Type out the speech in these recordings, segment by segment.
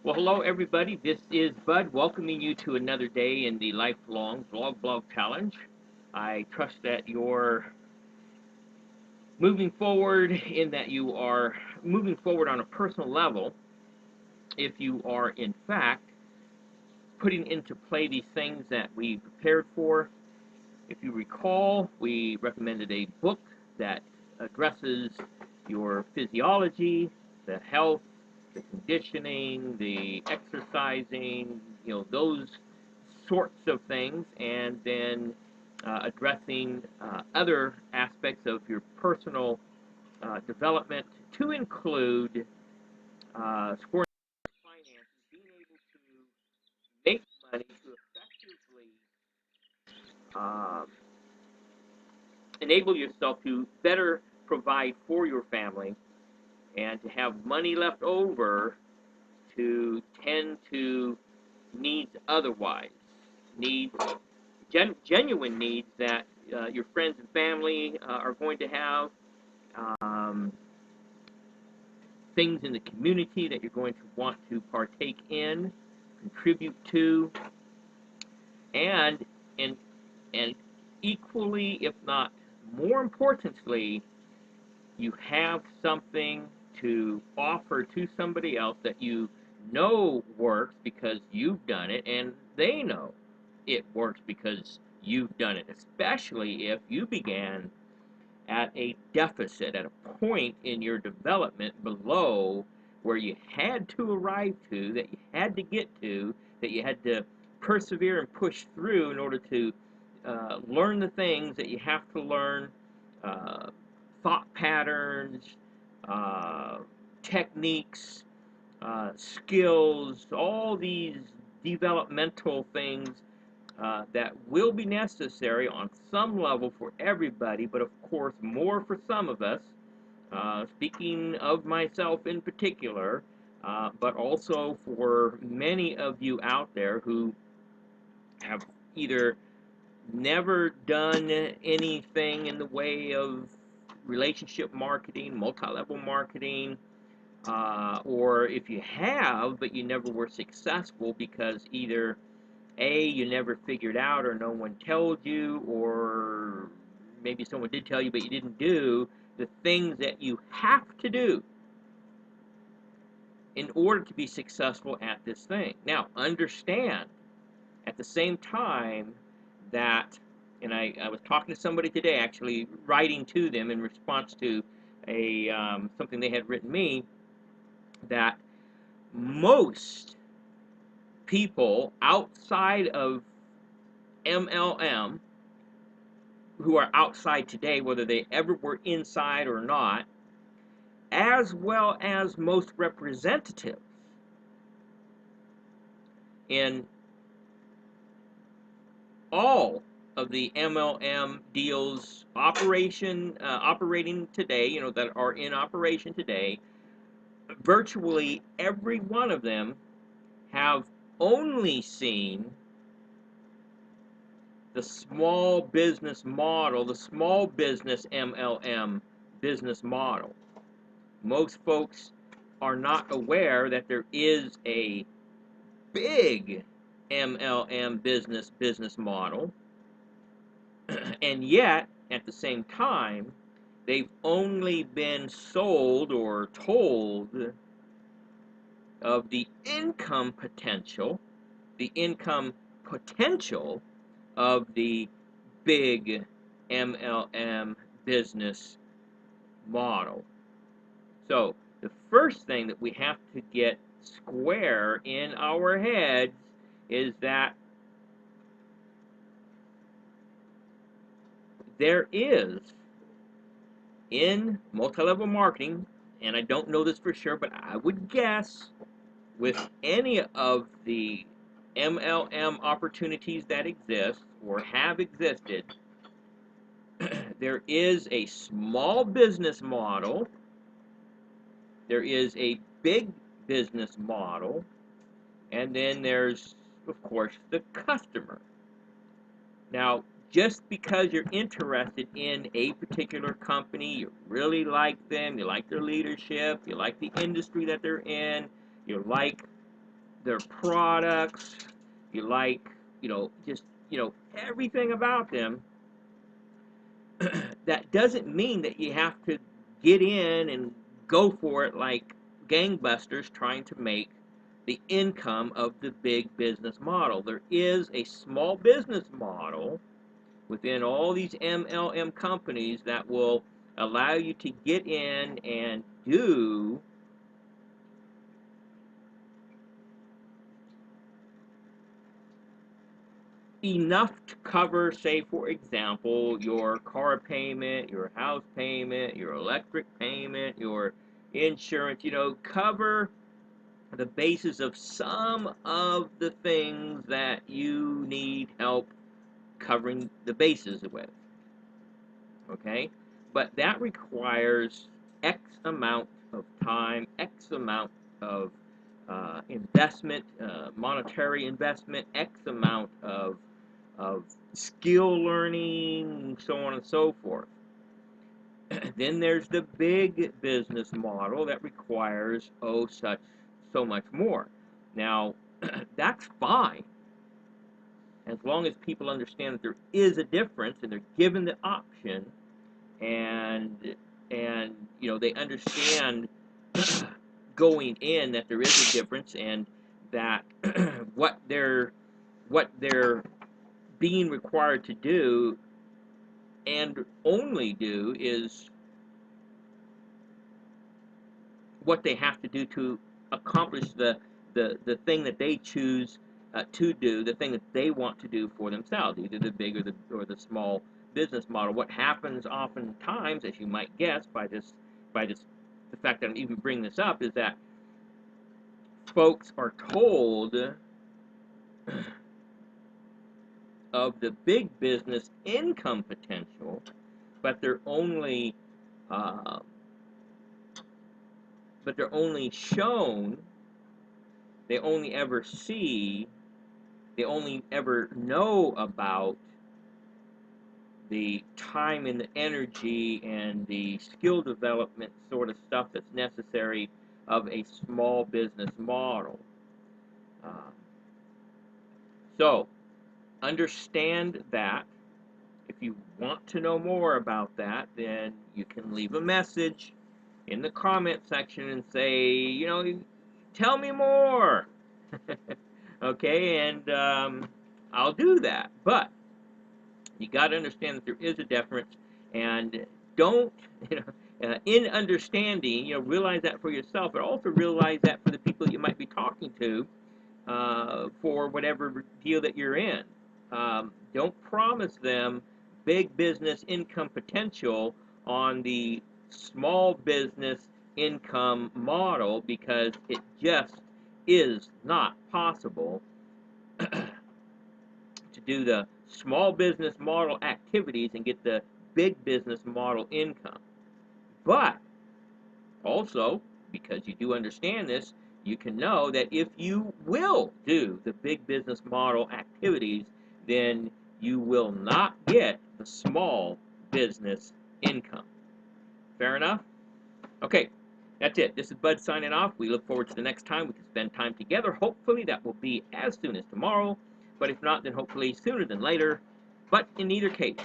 Well, hello everybody. This is Bud welcoming you to another day in the Lifelong Vlog Blog Challenge. I trust that you're moving forward in that you are moving forward on a personal level if you are in fact putting into play these things that we prepared for. If you recall, we recommended a book that addresses your physiology, the health, the conditioning, the exercising, those sorts of things, and then addressing other aspects of your personal development to include scoring finances, being able to make money to effectively uh, enable yourself to better provide for your family and to have money left over to tend to needs otherwise, needs, genuine needs that your friends and family are going to have, um, things in the community that you're going to want to partake in, contribute to, and and and equally, if not more importantly, you have something to offer to somebody else that you know works because you've done it and they know it works because you've done it, especially if you began at a deficit, at a point in your development below where you had to arrive to, that you had to get to, that you had to persevere and push through in order to learn the things that you have to learn, uh, thought patterns, uh, techniques, skills, all these developmental things that will be necessary on some level for everybody, but of course more for some of us. Speaking of myself in particular, but also for many of you out there who have either never done anything in the way of relationship marketing, multi-level marketing, or if you have, but you never were successful because either A, you never figured out, or no one told you, or maybe someone did tell you, but you didn't do the things that you have to do in order to be successful at this thing. Now, understand at the same time that, and I was talking to somebody today, actually writing to them in response to a something they had written me, that most people outside of MLM who are outside today, whether they ever were inside or not, as well as most representatives in all of the MLM deals operating today, that are in operation today, virtually every one of them have only seen the small business model, the small business MLM business model. Most folks are not aware that there is a big MLM business model, and yet at the same time they've only been sold or told of the income potential of the big MLM business model. So the first thing that we have to get square in our heads is that there is in multi-level marketing, and I don't know this for sure, but I would guess with any of the MLM opportunities that exist or have existed, there is a small business model, there is a big business model, and then there's, of course, the customer. Now, just because you're interested in a particular company, you really like them, you like their leadership, you like the industry that they're in, you like their products, you like, just, everything about them, that doesn't mean that you have to get in and go for it like gangbusters trying to make the income of the big business model. There is a small business model within all these MLM companies that will allow you to get in and do enough to cover, say, for example, your car payment, your house payment, your electric payment, your insurance, cover the basis of some of the things that you need help covering the bases with. Okay? But that requires X amount of time, X amount of investment, monetary investment, X amount of skill learning, so on and so forth. Then there's the big business model that requires so much more. Now, that's fine as long as people understand that there is a difference and they're given the option, and they understand going in that there is a difference, and that what they're being required to do and only do is what they have to do to accomplish the thing that they choose to do, the thing that they want to do for themselves, either the big or the small business model. What happens oftentimes, as you might guess by the fact that I'm even bringing this up, is that folks are told of the big business income potential, but they're only shown, they only ever see, they only ever know about the time and the energy and the skill development sort of stuff that's necessary of a small business model. So, understand that. If you want to know more about that, then you can leave a message in the comment section and say, tell me more. Okay, and I'll do that. But you got to understand that there is a difference, and don't, in understanding, realize that for yourself, but also realize that for the people that you might be talking to for whatever deal that you're in. Don't promise them big business income potential on the small business income model, because it just is not possible to do the small business model activities and get the big business model income. But also, because you do understand this, you can know that if you will do the big business model activities, then you will not get the small business income. Fair enough? Okay, that's it. This is Bud signing off. We look forward to the next time we can spend time together. Hopefully that will be as soon as tomorrow, but if not, then hopefully sooner than later. But in either case,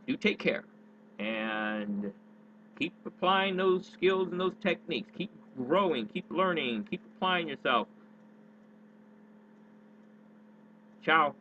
do take care and keep applying those skills and those techniques. Keep growing, keep learning, keep applying yourself. Ciao.